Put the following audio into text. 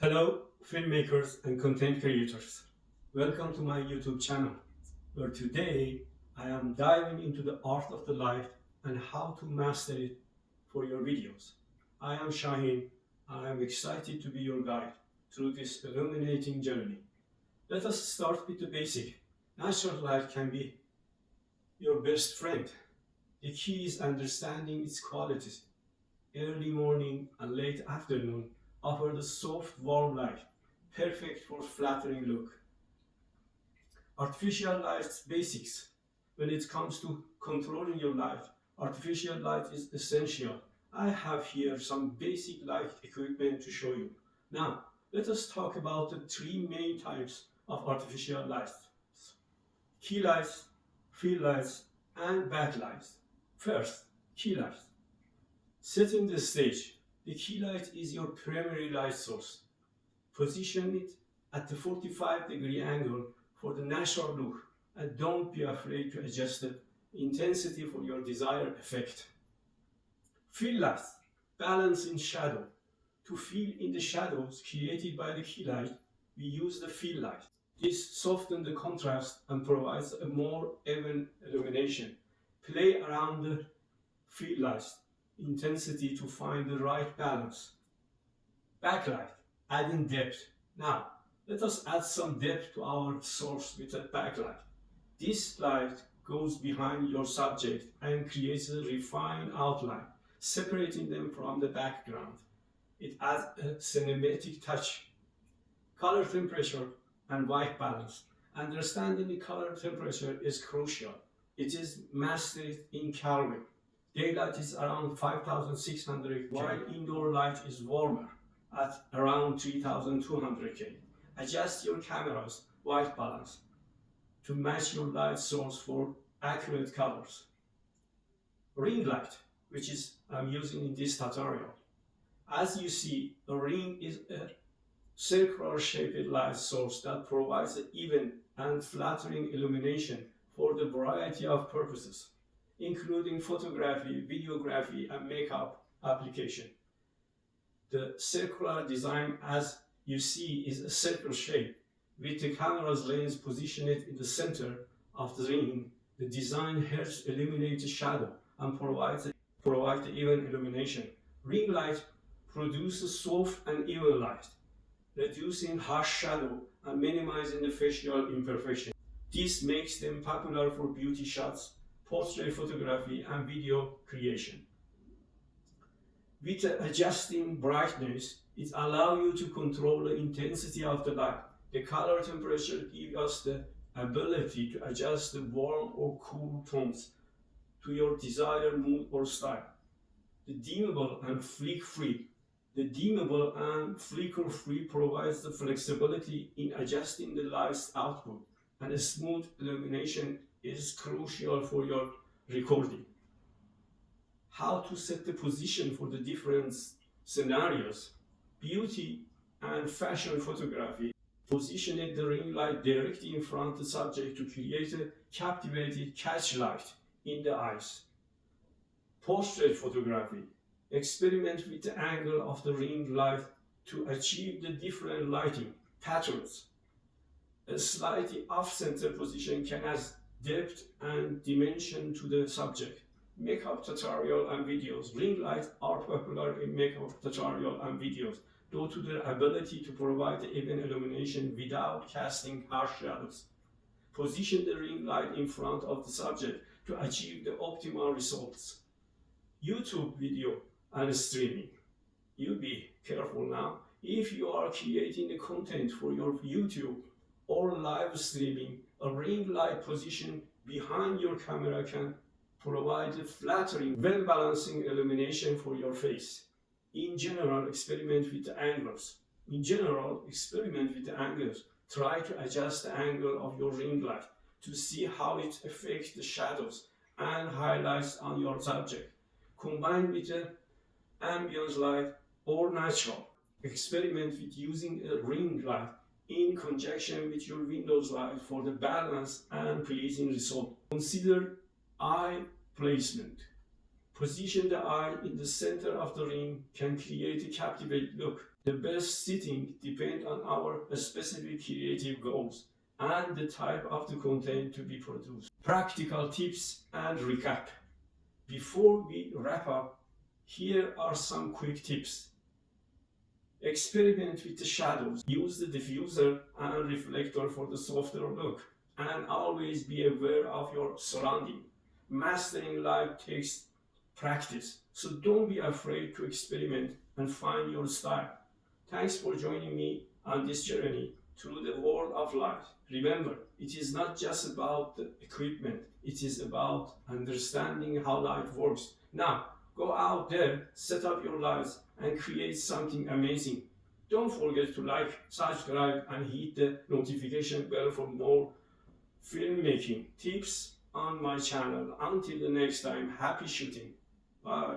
Hello, filmmakers and content creators. Welcome to my YouTube channel, where today I am diving into the art of the light and how to master it for your videos. I am Shaheen. I am excited to be your guide through this illuminating journey. Let us start with the basic. Natural light can be your best friend. The key is understanding its qualities. Early morning and late afternoon offer the soft, warm light, perfect for flattering look. Artificial light's basics. When it comes to controlling your light, artificial light is essential. I have here some basic light equipment to show you. Now, let us talk about the three main types of artificial lights: key lights, field lights, and backlights. First, key lights. Setting the stage. The key light is your primary light source. Position it at the 45-degree angle for the natural look, and don't be afraid to adjust the intensity for your desired effect. Field lights. Balance in shadow. To fill in the shadows created by the key light, we use the field light. This softens the contrast and provides a more even illumination. Play around the field lights intensity to find the right balance. Backlight, adding depth. Now, let us add some depth to our source with a backlight. This light goes behind your subject and creates a refined outline, separating them from the background. It adds a cinematic touch. Color temperature and white balance. Understanding the color temperature is crucial. It is mastered in Kelvin. Daylight is around 5,600 K, while indoor light is warmer at around 3,200 K. Adjust your camera's white balance to match your light source for accurate colors. Ring light, which is I'm using in this tutorial. As you see, a ring is a circular shaped light source that provides an even and flattering illumination for the variety of purposes, including photography, videography, and makeup application. The circular design, as you see, is a circle shape with the camera's lens positioned in the center of the ring. The design helps eliminate the shadow and provide even illumination. Ring light produces soft and even light, reducing harsh shadow and minimizing the facial imperfection. This makes them popular for beauty shots, portrait photography, and video creation. With adjusting brightness, it allows you to control the intensity of the light. The color temperature gives us the ability to adjust the warm or cool tones to your desired mood or style. The dimmable and flicker-free. The dimmable and flicker-free provides the flexibility in adjusting the light's output, and a smooth illumination is crucial for your recording. How to set the position for the different scenarios. Beauty and fashion photography. Position the ring light directly in front of the subject to create a captivating catch light in the eyes. Portrait photography. Experiment with the angle of the ring light to achieve the different lighting patterns. A slightly off-center position can add depth and dimension to the subject. Makeup tutorial and videos. Ring lights are popular in makeup tutorial and videos due to their ability to provide even illumination without casting harsh shadows. Position the ring light in front of the subject to achieve the optimal results. YouTube video and streaming. You be careful now. If you are creating the content for your YouTube or live streaming, a ring light position behind your camera can provide a flattering, well-balancing illumination for your face. In general, experiment with the angles. Try to adjust the angle of your ring light to see how it affects the shadows and highlights on your subject. Combine with the ambient light or natural. Experiment with using a ring light in conjunction with your Windows light for the balanced and pleasing result. Consider eye placement. Position the eye in the center of the ring can create a captivating look. The best setting depends on our specific creative goals and the type of the content to be produced. Practical tips and recap. Before we wrap up, here are some quick tips. Experiment with the shadows. Use the diffuser and reflector for the softer look. And always be aware of your surrounding. Mastering light takes practice, so don't be afraid to experiment and find your style. Thanks for joining me on this journey through the world of light. Remember, it is not just about the equipment, it is about understanding how light works. Now, go out there, set up your lights, and create something amazing. Don't forget to like, subscribe, and hit the notification bell for more filmmaking tips on my channel. Until the next time, happy shooting. Bye.